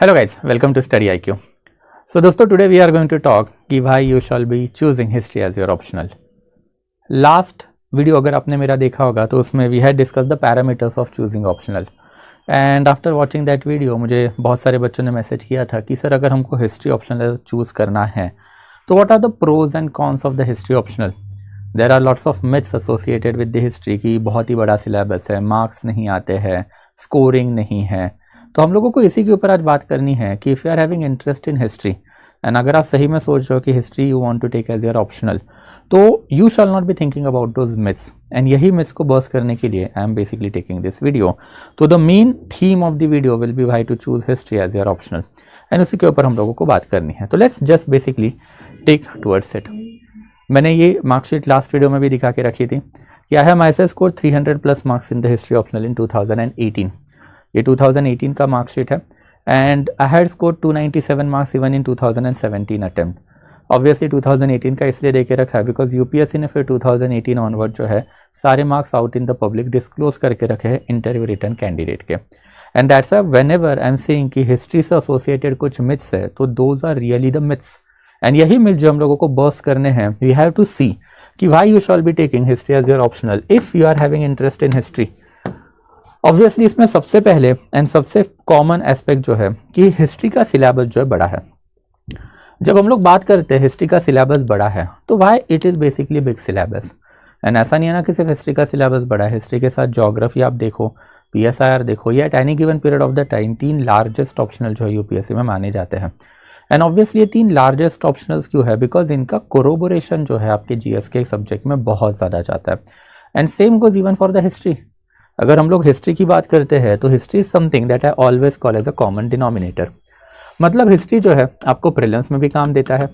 Hello guys, welcome to Study IQ. So दोस्तों today we are going to talk कि भाई you shall be choosing history as your optional. Last video अगर आपने मेरा देखा होगा तो उसमें we had discussed the parameters of choosing optional. And after watching that video मुझे बहुत सारे बच्चों ने मैसेज किया था कि सर अगर हमको history optional चूज़ करना है तो what are the pros and cons of the history optional? There are lots of myths associated with the history कि बहुत ही बड़ा सिलेबस है, मार्क्स नहीं आते हैं, स्कोरिंग नहीं है. तो हम लोगों को इसी के ऊपर आज बात करनी है कि if you are having interest in history and अगर आप सही में सोच रहे हो कि history you want to take as your optional तो you shall not be thinking about those myths and यही मिथ्स को बर्स्ट करने के लिए I am basically taking this video. तो the main theme of the video will be why to choose history as your optional and उसी के ऊपर हम लोगों को बात करनी है. तो let's just basically take towards it. मैंने ये मार्कशीट लास्ट वीडियो में भी दिखा के रखी थी कि I have myself score 300+ marks in the history optional इन 2018. ये 2018 का मार्कशीट है and I had score 297 marks even in 2017 attempt. Obviously 2018 का इसलिए देके रखा है बिकॉज यूपीएससी ने फिर 2018 ऑनवर्ड जो है सारे marks out in the public disclose करके रखे हैं इंटरव्यू रिटर्न कैंडिडेट के. And that's whenever I am saying कि हिस्ट्री से एसोसिएटेड कुछ मिथ्स है तो those are really the myths and यही मिथ्स जो हम लोगों को बर्स्ट करने हैं. वी हैव टू सी कि why you shall be taking history as your optional if you are having interest in history. Obviously इसमें सबसे पहले एंड सबसे कॉमन एस्पेक्ट जो है कि हिस्ट्री का सिलेबस जो है बड़ा है. जब हम लोग बात करते हैं हिस्ट्री का सिलेबस बड़ा है तो why it is basically big syllabus. And ऐसा नहीं है ना कि सिर्फ हिस्ट्री का सिलेबस बड़ा है, हिस्ट्री के साथ ज्योग्राफी आप देखो, पीएसआईआर देखो, या at any given period of the time 3 largest optional जो है यूपीएससी में माने जाते हैं. एंड ऑब्वियसली ये 3 लार्जेस्ट ऑप्शनल्स क्यों है बिकॉज इनका कोरोबोरेशन जो है आपके जीएस के सब्जेक्ट में बहुत ज़्यादा जाता है. And same goes even for the history. अगर हम लोग हिस्ट्री की बात करते हैं तो history is something that I always call as a common denominator. मतलब हिस्ट्री जो है आपको प्रीलिम्स में भी काम देता है.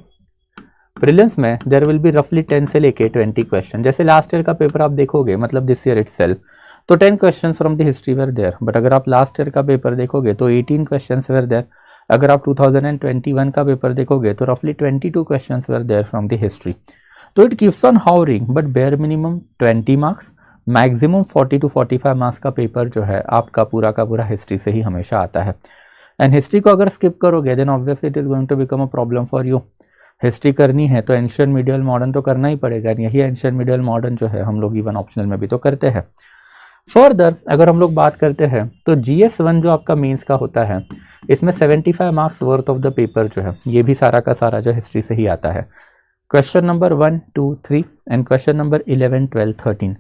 प्रीलिम्स में देयर विल बी रफली 10 से लेके 20 क्वेश्चन. जैसे लास्ट ईयर का पेपर आप देखोगे मतलब दिस ईयर इटसेल्फ तो 10 question from the history were there. But अगर आप लास्ट ईयर का पेपर देखोगे तो 18 क्वेश्चन वेर देयर. अगर आप 2021 का पेपर देखोगे तो रफली 22 question were there from the history. तो it keeps on hovering but bare minimum 20 marks, maximum 40 to 45 marks का पेपर जो है आपका पूरा का पूरा हिस्ट्री से ही हमेशा आता है. एंड हिस्ट्री को अगर स्किप करोगे then obviously it is going to become a problem for you. History करनी है तो एंशियंट मिडियल मॉडर्न तो करना ही पड़ेगा. यही एंशियंट मिडियल मॉडर्न जो है हम लोग इवन ऑप्शनल में भी तो करते हैं. फर्दर अगर हम लोग बात करते हैं तो GS1 जो आपका मेंस का होता है इसमें 75 marks worth of the paper जो है ये भी सारा का सारा जो हिस्ट्री से ही आता है. Question number 1, 2, 3 and question number 11, 12, 13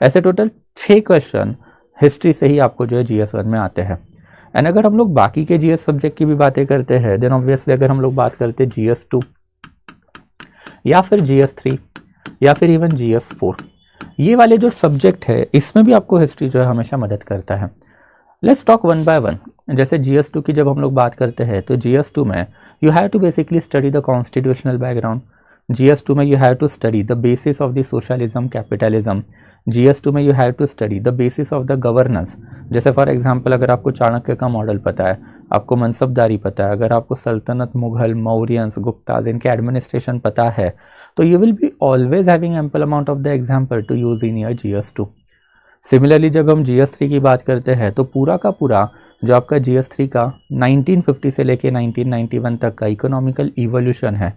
ऐसे टोटल 6 क्वेश्चन हिस्ट्री से ही आपको जो है GS1 में आते हैं. एंड अगर हम लोग बाकी के GS सब्जेक्ट की भी बातें करते हैं देन ऑब्वियसली अगर हम लोग बात करते हैं GS2 या फिर GS3 या फिर इवन GS4 ये वाले जो सब्जेक्ट है इसमें भी आपको हिस्ट्री जो है हमेशा मदद करता है. Let's talk one by one. जैसे GS2 की जब हम लोग बात करते हैं तो GS2 में you have to basically study the constitutional background. GS2 में you have to study the basis of the socialism capitalism. GS2 में you have to study the basis of the governance. जैसे फॉर एग्जांपल अगर आपको चाणक्य का model पता है, आपको मनसबदारी पता है, अगर आपको सल्तनत, मुगल, मौर्यंस, गुप्ताज इनके एडमिनिस्ट्रेशन पता है तो you will be always having ample amount of the example to use in your GS2. Similarly जब हम GS3 की बात करते हैं तो पूरा का पूरा जो आपका GS3 का 1950 से लेके 1991 तक का इकोनॉमिकल इवोल्यूशन है,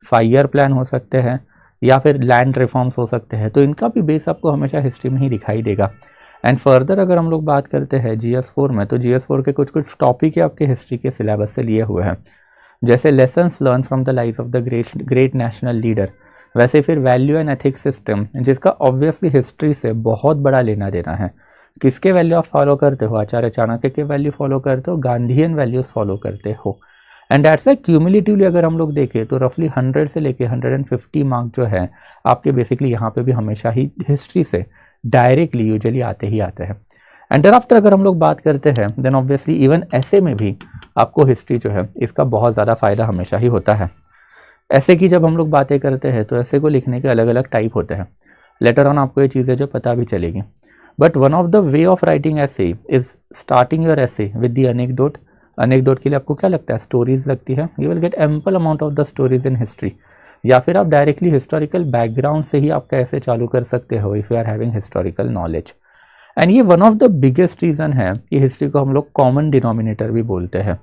5 ईयर प्लान हो सकते हैं या फिर लैंड रिफॉर्म्स हो सकते हैं, तो इनका भी बेस आपको हमेशा हिस्ट्री में ही दिखाई देगा. एंड फर्दर अगर हम लोग बात करते हैं GS4 में तो GS4 के कुछ कुछ टॉपिक आपके हिस्ट्री के सिलेबस से लिए हुए हैं. जैसे lessons learn from the life of the great national leader, वैसे फिर वैल्यू एंड एथिक्स सिस्टम जिसका ऑब्वियसली हिस्ट्री से बहुत बड़ा लेना देना है. किसके वैल्यू आप फॉलो करते हो? आचार्य चाणक्य के वैल्यू फॉलो करते हो, गांधीयन वैल्यूज़ फॉलो करते हो. एंड दैट्स ए क्यूमुलेटिवली अगर हम लोग देखें तो रफली 100 से लेके 150 मार्क जो है आपके बेसिकली यहाँ पे भी हमेशा ही हिस्ट्री से डायरेक्टली यूजुअली आते ही आते हैं. एंड आफ्टर अगर हम लोग बात करते हैं देन ऑब्वियसली इवन ऐसे में भी आपको हिस्ट्री जो है इसका बहुत ज़्यादा फ़ायदा हमेशा ही होता है. ऐसे की जब हम लोग बातें करते हैं तो ऐसे को लिखने के अलग अलग टाइप होते हैं. लेटर ऑन आपको ये चीज़ें जो पता भी चलेगी. But one of the way of writing ऐसे इज स्टार्टिंग योर ऐसे विद द एनेक्डोट. एनेक्डोट के लिए आपको क्या लगता है? स्टोरीज लगती है. You will get ample amount of the stories in history. या फिर आप डायरेक्टली हिस्टोरिकल बैकग्राउंड से ही आपका ऐसे चालू कर सकते हो if you are having historical knowledge. And ये one of the biggest reason है कि हिस्ट्री को हम लोग कॉमन डिनोमिनेटर भी बोलते हैं.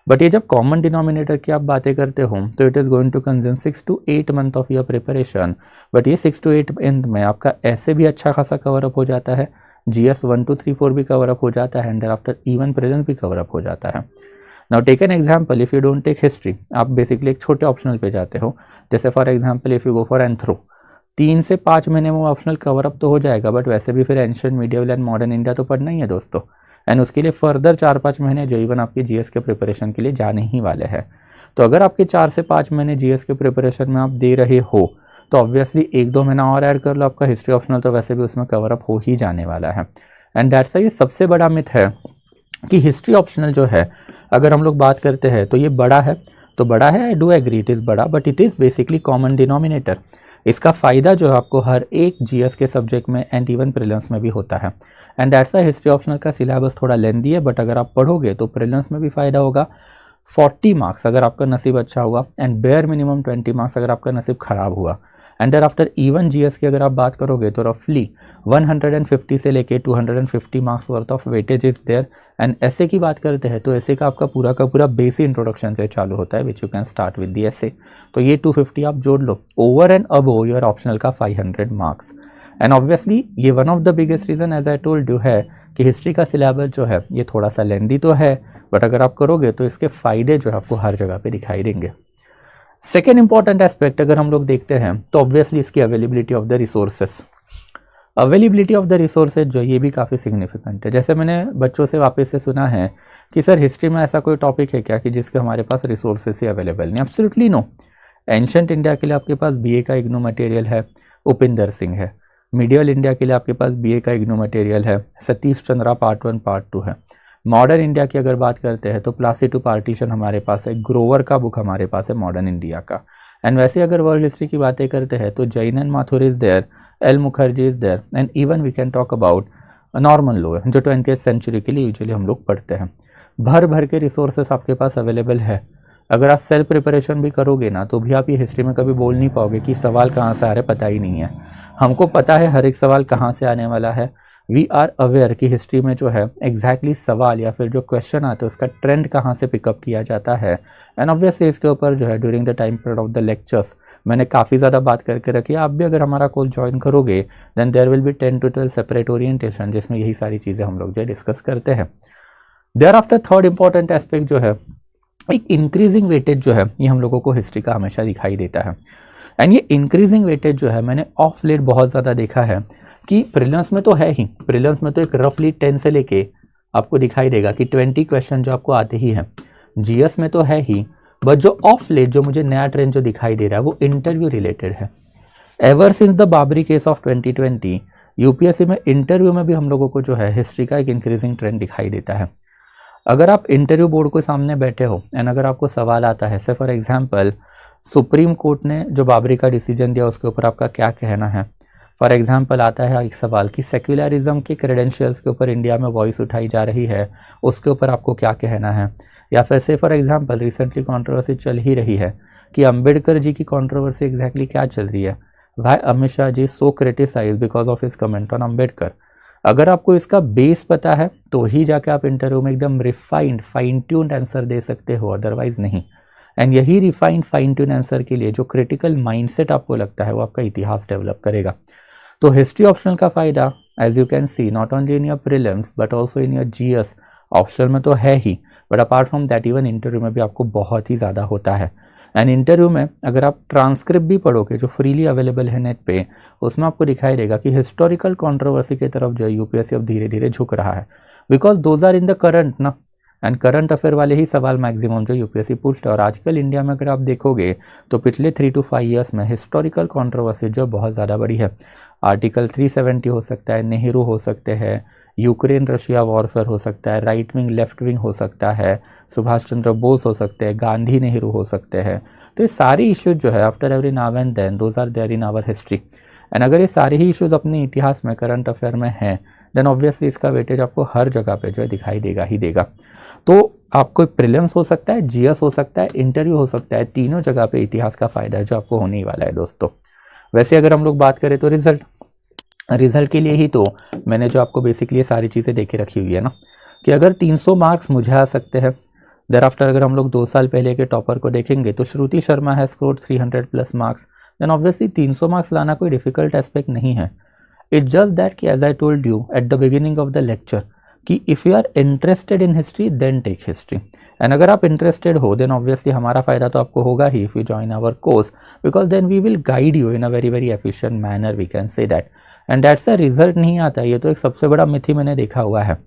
बट ये जब कॉमन डिनोमिनेटर की आप बातें करते हो तो it is going to consume 6 to 8 month of your preparation. But ये 6 to 8 मंथ में आपका ऐसे भी अच्छा खासा कवर अप हो जाता है, GS 1 2 3 4 भी कवर अप हो जाता है, एंड आफ्टर इवन प्रेजेंट भी कवर अप हो जाता है। Now take an example, if you don't take history, आप बेसिकली एक छोटे ऑप्शनल पे जाते हो, जैसे for example if you go for anthro, 3 से 5 महीने में ऑप्शनल कवर अप तो हो जाएगा, बट वैसे भी फिर ancient medieval and modern India तो पढ़ना ही है दोस्तों, एंड उसके लिए फर्दर 4-5 महीने जो इवन आपके जीएस के प्रिपरेशन के लिए जाने ही वाले हैं। तो अगर आपके 4 से 5 महीने जीएस के प्रिपरेशन में आप दे रहे हो तो ऑब्वियसली 1-2 महीना और ऐड कर लो, आपका हिस्ट्री ऑप्शनल तो वैसे भी उसमें कवर अप हो ही जाने वाला है। एंड दैट्स ये सबसे बड़ा मिथ है कि हिस्ट्री ऑप्शनल जो है, अगर हम लोग बात करते हैं तो ये बड़ा है, तो बड़ा है, I do agree it is बड़ा, but it is basically common denominator. इसका फ़ायदा जो है आपको हर एक जीएस के सब्जेक्ट में एंड इवन प्रीलिम्स में भी होता है। And that's why history optional का सिलेबस थोड़ा लेंदी है, बट अगर आप पढ़ोगे तो प्रीलिम्स में भी फ़ायदा होगा। 40 मार्क्स अगर आपका नसीब अच्छा हुआ, एंड बेयर मिनिमम 20 मार्क्स अगर आपका नसीब ख़राब हुआ, and thereafter even GS की अगर आप बात करोगे तो रफली 150 से लेके 250 marks worth of weightage is there. And ऐसे की बात करते हैं तो ऐसे का आपका पूरा का पूरा बेसिक इंट्रोडक्शन से चालू होता है, which you can start with the ऐसे। तो ये 250 आप जोड़ लो, over and above your optional का 500 मार्क्स। एंड ऑब्वियसली ये one of the biggest reason as I told you है कि हिस्ट्री का सिलेबस जो है ये थोड़ा सा लेंदी तो है, बट अगर आप करोगे तो इसके फ़ायदे जो है आपको हर जगह पे दिखाई देंगे। सेकेंड इंपॉर्टेंट एस्पेक्ट अगर हम लोग देखते हैं तो ऑब्वियसली इसकी availability of the resources. Availability of the resources जो ये भी काफ़ी सिग्निफिकेंट है। जैसे मैंने बच्चों से वापस से सुना है कि सर हिस्ट्री में ऐसा कोई टॉपिक है क्या कि जिसके हमारे पास रिसोर्सेस ही अवेलेबल नहीं? Absolutely no. एंशिएंट इंडिया के लिए आपके पास बीए का इग्नू मटेरियल है, उपिंदर सिंह है। मीडियल इंडिया के लिए आपके पास बीए का इग्नू मटेरियल है, सतीश चंद्रा पार्ट 1 पार्ट 2 है। मॉडर्न इंडिया की अगर बात करते हैं तो प्लासी टू पार्टीशन हमारे पास है, ग्रोवर का बुक हमारे पास है मॉडर्न इंडिया का। एंड वैसे अगर वर्ल्ड हिस्ट्री की बातें करते हैं तो Jain and Mathur is there, L Mukherjee is there, and even we can talk about Norman Lowe जो 20th सेंचुरी के लिए यूजुअली हम लोग पढ़ते हैं। भर भर के रिसोर्सेस आपके पास अवेलेबल है। अगर आप सेल्फ प्रिपरेशन भी करोगे ना तो भी आप ये हिस्ट्री में कभी बोल नहीं पाओगे कि सवाल कहाँ से आ रहे पता ही नहीं है। हमको पता है हर एक सवाल कहाँ से आने वाला है। वी आर अवेयर कि हिस्ट्री में जो है एग्जैक्टली सवाल या फिर जो क्वेश्चन आते हैं उसका ट्रेंड कहाँ से पिकअप किया जाता है। एंड ऑब्वियसली इसके ऊपर जो है during the time period of the lectures मैंने काफ़ी ज़्यादा बात करके रखी है। आप भी अगर हमारा कोर्स ज्वाइन करोगे then there will be 10 to 12 separate orientation जिसमें यही सारी चीज़ें हम लोग जो है डिस्कस करते हैं। Thereafter third important aspect जो है एक इंक्रीजिंग वेटेज जो है ये हम लोगों को हिस्ट्री का हमेशा दिखाई देता है। एंड ये इंक्रीजिंग वेटेज जो है मैंने ऑफ लेट बहुत ज़्यादा देखा है कि प्रीलिम्स में तो है ही, प्रीलिम्स में तो एक रफली 10 से लेके आपको दिखाई देगा कि 20 क्वेश्चन जो आपको आते ही हैं। जीएस में तो है ही, बट जो ऑफ लेट जो मुझे नया ट्रेंड जो दिखाई दे रहा है वो इंटरव्यू रिलेटेड है। Ever since the Babri case of 2020 UPSC में इंटरव्यू में भी हम लोगों को जो है हिस्ट्री का एक इंक्रीजिंग ट्रेंड दिखाई देता है। अगर आप इंटरव्यू बोर्ड के सामने बैठे हो एंड अगर आपको सवाल आता है, से फॉर एग्जाम्पल सुप्रीम कोर्ट ने जो बाबरी का डिसीजन दिया उसके ऊपर आपका क्या कहना है। फॉर एग्जाम्पल आता है एक सवाल कि सेक्युलरिज्म के क्रेडेंशियल्स के ऊपर इंडिया में वॉइस उठाई जा रही है, उसके ऊपर आपको क्या कहना है। या फिर से फॉर एग्जाम्पल रिसेंटली कंट्रोवर्सी चल ही रही है कि अंबेडकर जी की कंट्रोवर्सी एग्जैक्टली क्या चल रही है, why Amit Shah ji so criticise because of his comment on Ambedkar. अगर आपको इसका बेस पता है तो ही जाके आप इंटरव्यू में एकदम रिफाइंड फाइन ट्यून्ड आंसर दे सकते हो, अदरवाइज नहीं। एंड यही रिफाइंड फाइन ट्यून आंसर के लिए जो क्रिटिकल माइंडसेट आपको लगता है वो आपका इतिहास डेवलप करेगा। तो हिस्ट्री ऑप्शनल का फ़ायदा as you can see not only in your prelims but also in your GS optional में तो है ही, but apart from that even interview में भी आपको बहुत ही ज़्यादा होता है। एंड इंटरव्यू में अगर आप ट्रांसक्रिप्ट भी पढ़ोगे जो फ्रीली अवेलेबल है नेट पे, उसमें आपको दिखाई देगा कि हिस्टोरिकल कंट्रोवर्सी की तरफ जो यूपीएससी अब धीरे धीरे झुक रहा है, because those are in the current ना, एंड करंट अफेयर वाले ही सवाल मैक्सिमम जो यूपीएससी पूछता है। और आजकल इंडिया में अगर आप देखोगे तो पिछले 3 to 5 ईयर्स में हिस्टोरिकल कंट्रोवर्सी जो बहुत ज़्यादा बड़ी है। आर्टिकल 370 हो सकता है, नेहरू हो सकते हैं, यूक्रेन रशिया वॉरफेयर हो सकता है, राइट विंग लेफ्ट विंग हो सकता है, सुभाष चंद्र बोस हो सकते हैं, गांधी नेहरू हो सकते हैं। तो ये सारे इश्यूज जो है after every now and then those are there in our history. And अगर ये सारे ही इश्यूज अपने इतिहास में करंट अफेयर में हैं देन ऑब्वियसली इसका वेटेज आपको हर जगह पे जो है दिखाई देगा ही देगा। तो आपको प्रीलिम्स हो सकता है, जीएस हो सकता है, इंटरव्यू हो सकता है, तीनों जगह पे इतिहास का फ़ायदा है जो आपको होने ही वाला है दोस्तों। वैसे अगर हम लोग बात करें तो रिजल्ट के लिए ही तो मैंने जो आपको बेसिकली ये सारी चीज़ें देके रखी हुई है ना, कि अगर 300 मार्क्स मुझे आ सकते हैं देर आफ्टर अगर हम लोग 2 साल पहले के टॉपर को देखेंगे तो श्रुति शर्मा है score 300+ marks, then obviously 300 marks लाना कोई डिफिकल्ट एस्पेक्ट नहीं है। इट्स जस्ट दैट कि as I told you at the beginning of the lecture कि if you are interested in history then take history, and अगर आप इंटरेस्टेड हो then obviously हमारा फ़ायदा तो आपको होगा ही if you join our course, because then we will guide you in a very very efficient manner, we can say that. And that's a result नहीं आता, ये तो एक सबसे बड़ा मिथी मैंने देखा हुआ है।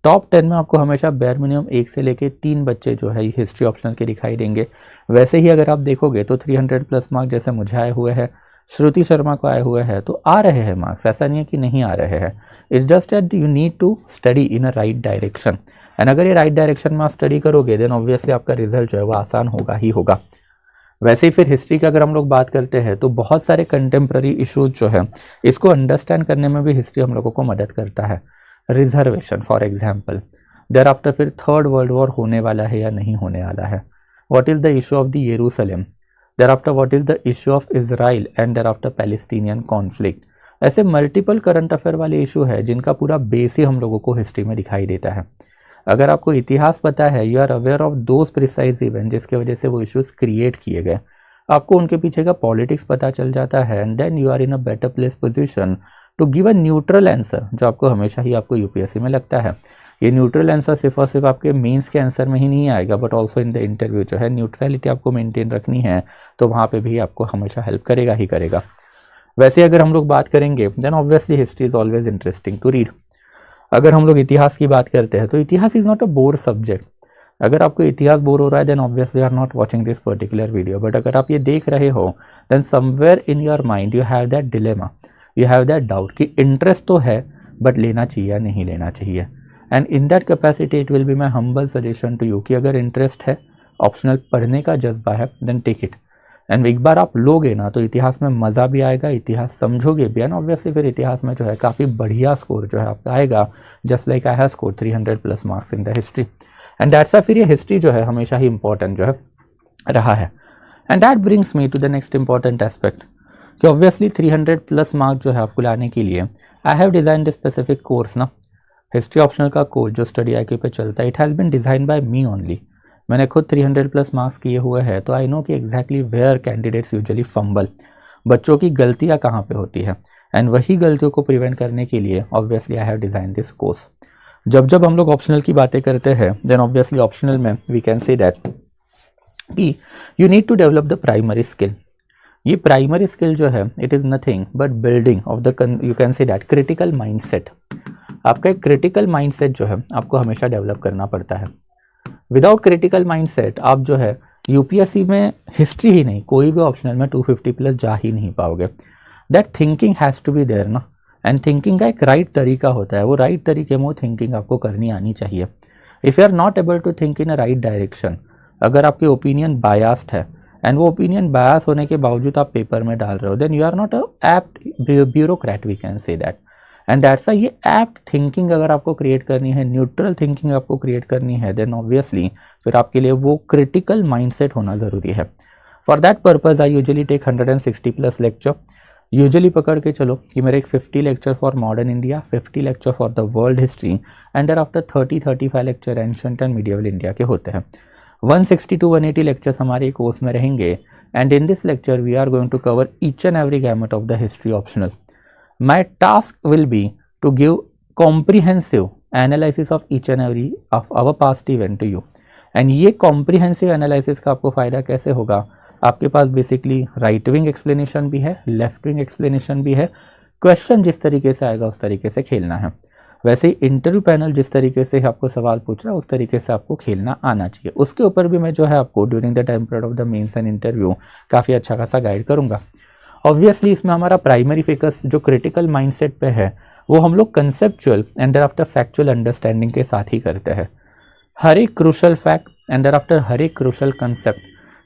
टॉप 10 में आपको हमेशा बेयर मिनिमम 1 से लेके 3 बच्चे जो है हिस्ट्री ऑप्शनल के दिखाई देंगे। वैसे ही अगर आप देखोगे तो 300+ मार्क्स जैसे मुझे आए हुए हैं, श्रुति शर्मा को आए हुए हैं, तो आ रहे हैं मार्क्स, ऐसा नहीं है कि नहीं आ रहे हैं। It's just that you need to study in a right direction, and अगर ये राइट डायरेक्शन में आप स्टडी करोगे देन ऑब्वियसली आपका रिजल्ट जो है वो आसान होगा ही होगा। वैसे ही फिर हिस्ट्री की अगर हम लोग बात करते हैं तो बहुत सारे कंटेम्प्रेरी इशूज जो है इसको अंडरस्टैंड करने में भी हिस्ट्री हम लोगों को मदद करता है। Reservation for example, there after फिर 3rd वर्ल्ड वॉर होने वाला है या नहीं होने वाला है, what is the issue of the Jerusalem, there after what is the issue of Israel, and there after Palestinian conflict. ऐसे मल्टीपल करंट अफेयर वाले इशू है जिनका पूरा बेस ही हम लोगों को हिस्ट्री में दिखाई देता है। अगर आपको इतिहास पता है, you are aware of those precise event जिसके वजह से वो इश्यूज क्रिएट किए गए, आपको उनके पीछे का पॉलिटिक्स पता चल जाता है, and then you are in a better place position to give a neutral answer, जो आपको हमेशा ही आपको यूपीएससी में लगता है। ये न्यूट्रल आंसर सिर्फ और सिर्फ आपके मेंस के आंसर में ही नहीं आएगा, but also in the interview जो है न्यूट्रलिटी आपको मेंटेन रखनी है, तो वहाँ पे भी आपको हमेशा हेल्प करेगा ही करेगा। वैसे अगर हम लोग बात करेंगे then obviously history is always interesting to read. अगर हम लोग इतिहास की बात करते हैं तो इतिहास is not a bore subject. अगर आपको इतिहास बोर हो रहा है then obviously are not watching this particular video, but अगर आप ये देख रहे हो then somewhere in your mind you have that dilemma, you have that doubt कि इंटरेस्ट तो है बट लेना चाहिए या नहीं लेना चाहिए। And in that capacity it will be my humble suggestion to you कि अगर इंटरेस्ट है, ऑप्शनल पढ़ने का जज्बा है, देन टेक इट। एंड एक बार आप लोगे ना तो इतिहास में मज़ा भी आएगा, इतिहास समझोगे भी, एंड ऑब्वियसली फिर इतिहास में जो है काफ़ी बढ़िया स्कोर जो है आपका आएगा, just like I have score 300+ marks in the history. And that's फिर ये हिस्ट्री जो है हमेशा ही इंपॉर्टेंट जो है रहा है। And that brings me to the next important aspect कि ऑब्वियसली 300+ मार्क्स जो है आपको लाने के लिए I have design the specific course ना, हिस्ट्री ऑप्शनल का कोर्स जो स्टडी IQ पे चलता है, it has been design by me only. मैंने खुद 300+ मार्क्स किए हुए हैं, तो आई नो कि exactly where candidates usually fumble, बच्चों की गलतियाँ कहाँ पे होती है, एंड वही गलतियों को प्रिवेंट करने के लिए obviously I have design this course. जब हम लोग ऑप्शनल की बातें करते हैं देन ऑब्वियसली ऑप्शनल में वी कैन से दैट कि you need to develop the primary skill. ये प्राइमरी स्किल जो है it is nothing but building of the you can say that critical mindset. आपका एक क्रिटिकल माइंडसेट जो है आपको हमेशा डेवलप करना पड़ता है। विदाउट क्रिटिकल माइंडसेट आप जो है यूपीएससी में हिस्ट्री ही नहीं कोई भी ऑप्शनल में 250+ जा ही नहीं पाओगे। That thinking has to be there ना, एंड थिंकिंग का एक राइट तरीका होता है, वो राइट तरीके में वो थिंकिंग आपको करनी आनी चाहिए। If you are not able to think in a right direction, अगर आपके ओपिनियन बायास्ड है एंड वो ओपिनियन बायास होने के बावजूद आप पेपर में डाल रहे हो, then you are not a apt bureaucrat, we can say that. And that's ये एप्ट थिंकिंग अगर आपको क्रिएट करनी है, न्यूट्रल थिंकिंग आपको क्रिएट करनी है, देन ऑब्वियसली फिर आपके लिए वो क्रिटिकल माइंडसेट होना ज़रूरी है। For that purpose I usually take 160+ lecture. Usually पकड़ के चलो कि मेरे एक 50 lecture for modern India, 50 lecture for the world history, and thereafter 30-35 lecture ancient and medieval India के होते हैं। 160 to 180 लेक्चर्स हमारे कोर्स में रहेंगे, and in this lecture we are going to cover each and every gamut of the history optional. My task will be to give comprehensive analysis of each and every of our past event to you. And ये comprehensive analysis का आपको फ़ायदा कैसे होगा, आपके पास basically right wing explanation भी है, left wing explanation भी है, क्वेश्चन जिस तरीके से आएगा उस तरीके से खेलना है। वैसे ही इंटरव्यू पैनल जिस तरीके से आपको सवाल पूछ रहा है उस तरीके से आपको खेलना आना चाहिए। उसके ऊपर भी मैं जो है आपको during the time period of the mains and interview काफ़ी अच्छा खासा गाइड करूँगा। ऑब्वियसली इसमें हमारा प्राइमरी फोकस जो क्रिटिकल माइंडसेट पे है वो हम लोग conceptual and thereafter factual understanding के साथ ही करते हैं। हर एक crucial fact and thereafter हर एक क्रूशल कंसेप्ट।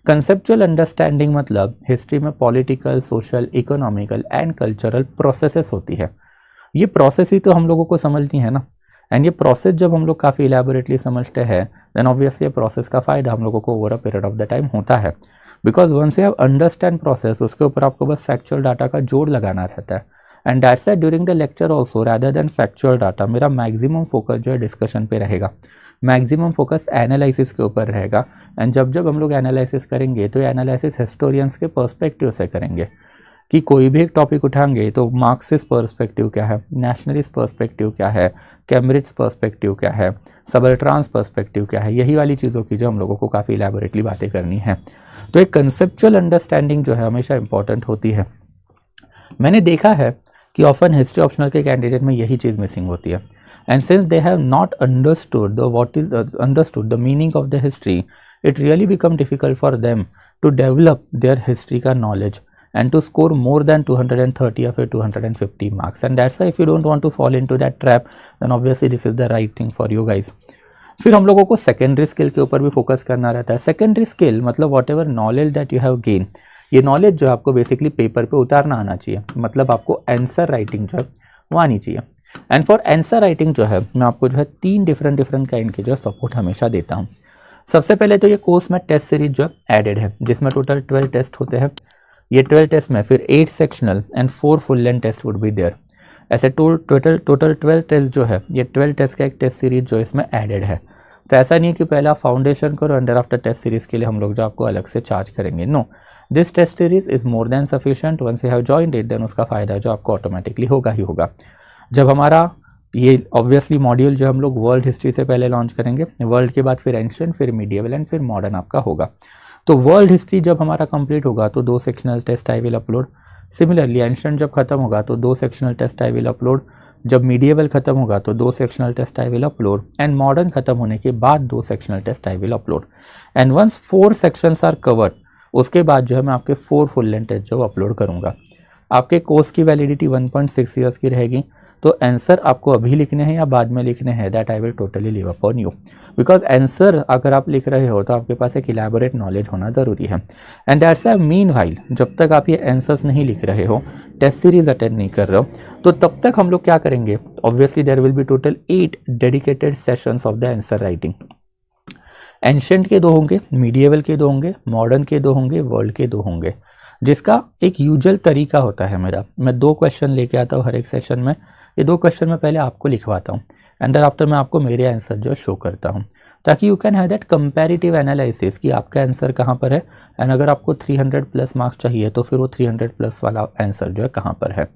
कंसेप्चुअल अंडरस्टैंडिंग मतलब हिस्ट्री में political, social, economical and cultural processes होती है। ये प्रोसेस ही तो हम लोगों को समझनी है ना, एंड ये प्रोसेस जब हम लोग काफ़ी इलेबोरेटली समझते हैं देन ऑब्वियसली प्रोसेस का फ़ायदा हम लोगों को over a period of the time होता है। Because once you have understand process उसके ऊपर आपको बस फैक्चुअल डाटा का जोड़ लगाना रहता है। And that's why during the lecture also rather than factual data मेरा मैक्सिमम फोकस जो है डिस्कशन पे रहेगा। मैक्सिमम फोकस एनालिसिस के ऊपर रहेगा। एंड जब हम लोग एनालिसिस करेंगे तो ये एनालिसिस हिस्टोरियंस के पर्सपेक्टिव से करेंगे कि कोई भी एक टॉपिक उठाएंगे तो मार्क्सिस्ट पर्सपेक्टिव क्या है, नेशनलिस्ट पर्सपेक्टिव क्या है, कैम्ब्रिज पर्सपेक्टिव क्या है, सबल्ट्रांस पर्सपेक्टिव क्या है, यही वाली चीज़ों की जो हम लोगों को काफ़ी इलैबोरेटली बातें करनी है। तो एक कंसेप्चुअल अंडरस्टैंडिंग जो है हमेशा इंपॉर्टेंट होती है। मैंने देखा है कि ऑफन हिस्ट्री ऑप्शनल के कैंडिडेट में यही चीज़ मिसिंग होती है। And since they have not understood the meaning of the history, it really become difficult for them to develop their history का knowledge and to score more than 230 or 250 marks. And that's why if you don't want to fall into that trap, then obviously this is the right thing for you guys. फिर हम लोगों को secondary skill के ऊपर भी focus करना रहता है। सेकेंडरी स्किल मतलब what ever knowledge that you have gain, ये नॉलेज जो है आपको बेसिकली पेपर पे उतारना आना चाहिए, मतलब आपको आंसर राइटिंग जो है वो आनी चाहिए। एंड फॉर आंसर राइटिंग जो है मैं आपको जो है 3 डिफरेंट काइंड के जो सपोर्ट हमेशा देता हूँ। सबसे पहले तो ये कोर्स में टेस्ट सीरीज जो एडेड है, जिसमें टोटल 12 टेस्ट होते हैं। ये 12 टेस्ट में फिर 8 sectional and 4 full length test would be there. ऐसे टोटल 12 टेस्ट जो है, ये 12 टेस्ट का एक टेस्ट सीरीज जो इसमें एडेड है। तो ऐसा नहीं है कि पहले आप फाउंडेशन करो एंड आफ्टर टेस्ट सीरीज के लिए हम लोग जो आपको अलग से चार्ज करेंगे। No, this test series is more than sufficient. Once you have joined it then उसका फ़ायदा जो आपको ऑटोमेटिकली होगा ही होगा। जब हमारा ये ऑब्वियसली मॉड्यूल जो हम लोग वर्ल्ड हिस्ट्री से पहले लॉन्च करेंगे, वर्ल्ड के बाद फिर एंशिएंट, फिर मीडिएवल एंड फिर मॉडर्न आपका होगा। तो वर्ल्ड हिस्ट्री जब हमारा कंप्लीट होगा तो 2 sectional test I will upload. Similarly ancient जब खत्म होगा तो 2 sectional test I will upload. जब मीडिएवल खत्म होगा तो 2 sectional test I will upload. And modern खत्म होने के बाद 2 sectional test I will upload. And once 4 sections are covered, उसके बाद जो है मैं आपके 4 फुल लेंथ टेस्ट जो अपलोड करूँगा। आपके कोर्स की वैलिडिटी 1.6 ईयर्स की रहेगी। तो आंसर आपको अभी लिखने हैं या बाद में लिखने हैं, that I will totally leave upon you. Because answer अगर आप लिख रहे हो तो आपके पास एक इलैबोरेट नॉलेज होना ज़रूरी है। एंड दैट्स व्हाई मीनवाइल जब तक आप ये आंसर्स नहीं लिख रहे हो, टेस्ट सीरीज अटेंड नहीं कर रहे हो, तो तब तक हम लोग क्या करेंगे, obviously there will be total 8 dedicated sessions of the answer writing. Ancient के 2 होंगे, मीडिएवल के 2 होंगे, मॉडर्न के 2 होंगे, वर्ल्ड के 2 होंगे। जिसका एक यूजुअल तरीका होता है मेरा, मैं 2 क्वेश्चन लेके आता हूँ हर एक सेशन में। ये 2 क्वेश्चन मैं पहले आपको लिखवाता हूँ एंड आफ्टर मैं आपको मेरे आंसर जो शो करता हूँ, ताकि you can have that comparative analysis कि आपका आंसर कहाँ पर है। एंड अगर आपको 300 प्लस मार्क्स चाहिए तो फिर वो 300 प्लस वाला आंसर जो है कहाँ पर है।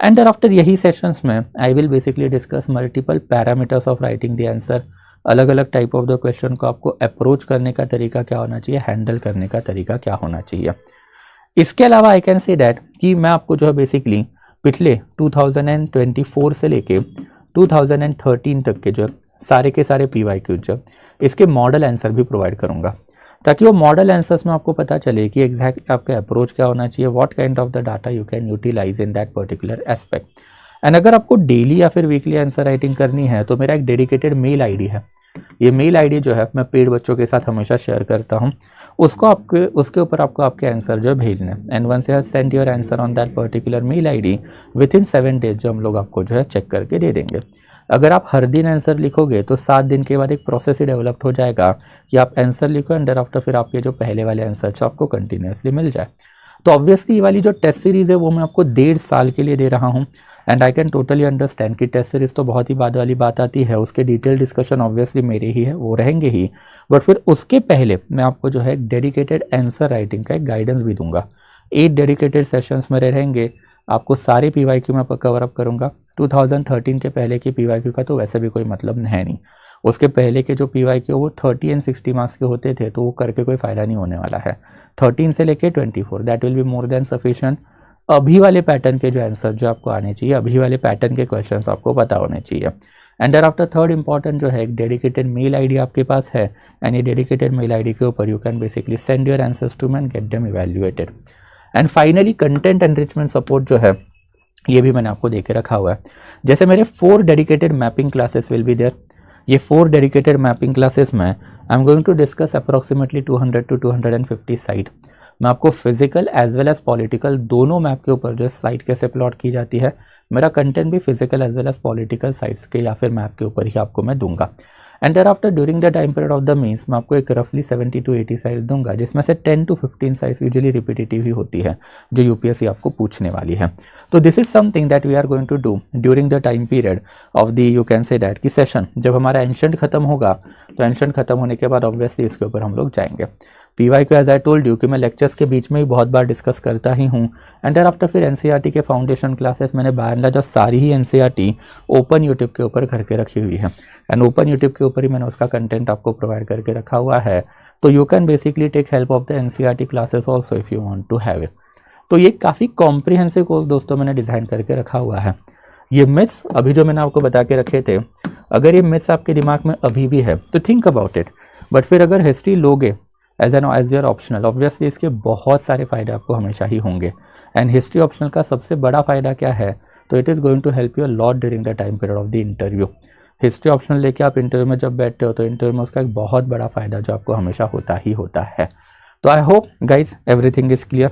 एंड आफ्टर यही सेशंस में I will basically discuss multiple parameters of writing the answer. अलग अलग टाइप ऑफ द क्वेश्चन को आपको अप्रोच करने का तरीका क्या होना चाहिए, हैंडल करने का तरीका क्या होना चाहिए। इसके अलावा आई कैन से दैट कि मैं आपको जो है बेसिकली पिछले 2024 से लेके 2013 तक के जो सारे के सारे PYQ जो इसके मॉडल आंसर भी प्रोवाइड करूंगा, ताकि वो मॉडल आंसर्स में आपको पता चले कि एग्जैक्ट आपका अप्रोच क्या होना चाहिए, what kind of the data you can utilise in that particular aspect. And अगर आपको डेली या फिर वीकली आंसर राइटिंग करनी है तो मेरा एक डेडिकेटेड मेल आईडी है। ये मेल आईडी जो है मैं पेड बच्चों के साथ हमेशा शेयर करता हूँ, उसको आपके उसके ऊपर आपको आपके आंसर जो है भेजने। And once you have send your answer on that particular mail ID, within 7 days जो हम लोग आपको जो है चेक करके दे देंगे। अगर आप हर दिन आंसर लिखोगे तो 7 दिन के बाद एक प्रोसेस ही डेवलप्ड हो जाएगा कि आप आंसर लिखो एंड आफ्टर फिर आपके जो पहले वाले आंसर आपको कंटिन्यूसली मिल जाए। तो ऑब्वियसली ये वाली जो टेस्ट सीरीज़ है वो मैं आपको 1.5 साल के लिए दे रहा हूँ। And I can totally understand कि टेस्ट सीरीज तो बहुत ही बाद वाली बात आती है, उसके डिटेल डिस्कशन ऑब्वियसली मेरे ही है, वो रहेंगे ही। बट फिर उसके पहले मैं आपको जो है डेडिकेटेड आंसर राइटिंग का एक गाइडेंस भी दूंगा। 8 डेडिकेटेड सेशंस मेरे रहेंगे, आपको सारे PYQ में कवर अप करूंगा। 2013 के पहले के PYQ का तो वैसे भी कोई मतलब है नहीं, उसके पहले के जो PYQ वो 30 एंड 60 मार्क्स के होते थे, तो वो करके कोई फ़ायदा नहीं होने वाला है। 13 से लेके 24 that will be more than sufficient. अभी वाले पैटर्न के जो आंसर जो आपको आने चाहिए, अभी वाले पैटर्न के क्वेश्चंस आपको पता होने चाहिए। एंड आफ्टर थर्ड इंपॉर्टेंट जो है एक डेडिकेटेड मेल आईडी आपके पास है, एंड ये डेडिकेटेड मेल आईडी के ऊपर you can basically send your answers to me and get them evaluated. And finally content enrichment support जो है ये भी मैंने आपको दे के रखा हुआ है। जैसे मेरे 4 dedicated mapping classes will be there. ये 4 डेडिकेटेड मैपिंग क्लासेस में I am going to discuss approximately 200 to 250 site. मैं आपको physical as well as political दोनों मैप के ऊपर जो साइट कैसे प्लॉट की जाती है, मेरा कंटेंट भी physical as well as political sites के या फिर मैप के ऊपर ही आपको मैं दूंगा। And thereafter during the time period of the mains मैं आपको एक रफली 70 to 80 साइज दूंगा, जिसमें से 10 to 15 साइज यूजुअली रिपीटेटिव ही होती है जो यूपीएससी आपको पूछने वाली है। तो this is something that we are going to do during the time period of the you can say that key session. जब हमारा एंशंट खत्म होगा तो एंशंट खत्म होने के बाद ऑब्वियसली इसके ऊपर हम लोग जाएंगे। पीवाई को एज आई टोल्ड यू कि मैं लेक्चर्स के बीच में ही बहुत बार डिस्कस करता ही हूँ। एंड देयर आफ्टर फिर एनसीईआरटी के फाउंडेशन क्लासेस मैंने बाय एंड लार्ज सारी ही एनसीईआरटी ओपन यूट्यूब के ऊपर करके रखी हुई है, एंड ओपन यूट्यूब के ऊपर ही मैंने उसका कंटेंट आपको प्रोवाइड करके रखा हुआ है। तो you can basically take help of the NCERT classes also if you want to have it. तो ये काफ़ी कॉम्प्रिहेंसिव कोर्स दोस्तों मैंने डिज़ाइन करके रखा हुआ है। ये मिथ्स अभी जो मैंने आपको बता के रखे थे, अगर ये मिथ्स आपके दिमाग में अभी भी है तो थिंक अबाउट इट। बट फिर अगर हिस्ट्री लोगे एज योर ऑप्शनल, ऑब्वियसली इसके बहुत सारे फ़ायदे आपको हमेशा ही होंगे। एंड हिस्ट्री ऑप्शनल का सबसे बड़ा फ़ायदा क्या है, तो it is going to help you a lot during the time period of the interview. History optional लेके आप इंटरव्यू में जब बैठते हो तो इंटरव्यू में उसका एक बहुत बड़ा फ़ायदा जो आपको हमेशा होता ही होता है। तो I hope guys everything is clear.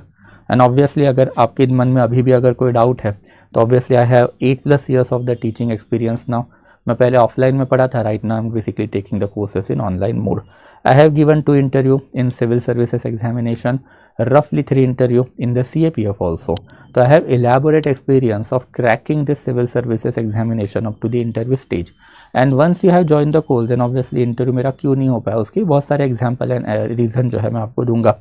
And obviously अगर आपके मन में अभी भी अगर कोई डाउट है तो obviously I have 8+ years of the teaching experience now. मैं पहले ऑफलाइन में पढ़ा था, right now I am basically taking the courses in online mode. I have given 2 interview in civil services examination, roughly 3 interview in the CAPF also. So I have elaborate experience of cracking this civil services examination up to the interview stage. And once you have joined the course, then obviously interview मेरा क्यों नहीं हो पाया उसकी बहुत सारे example and reason जो है मैं आपको दूंगा।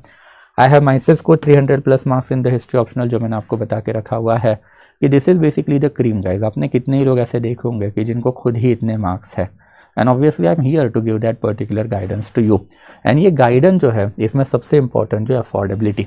I have myself scored 300+ marks in the history optional जो मैंने आपको बता के रखा हुआ है कि this is basically the cream guys। आपने कितने ही लोग ऐसे देखे होंगे कि जिनको खुद ही इतने मार्क्स है, and obviously I am here to give that particular guidance to you. And ये गाइडेंस जो है इसमें सबसे इंपॉर्टेंट जो है अफोर्डेबिलिटी।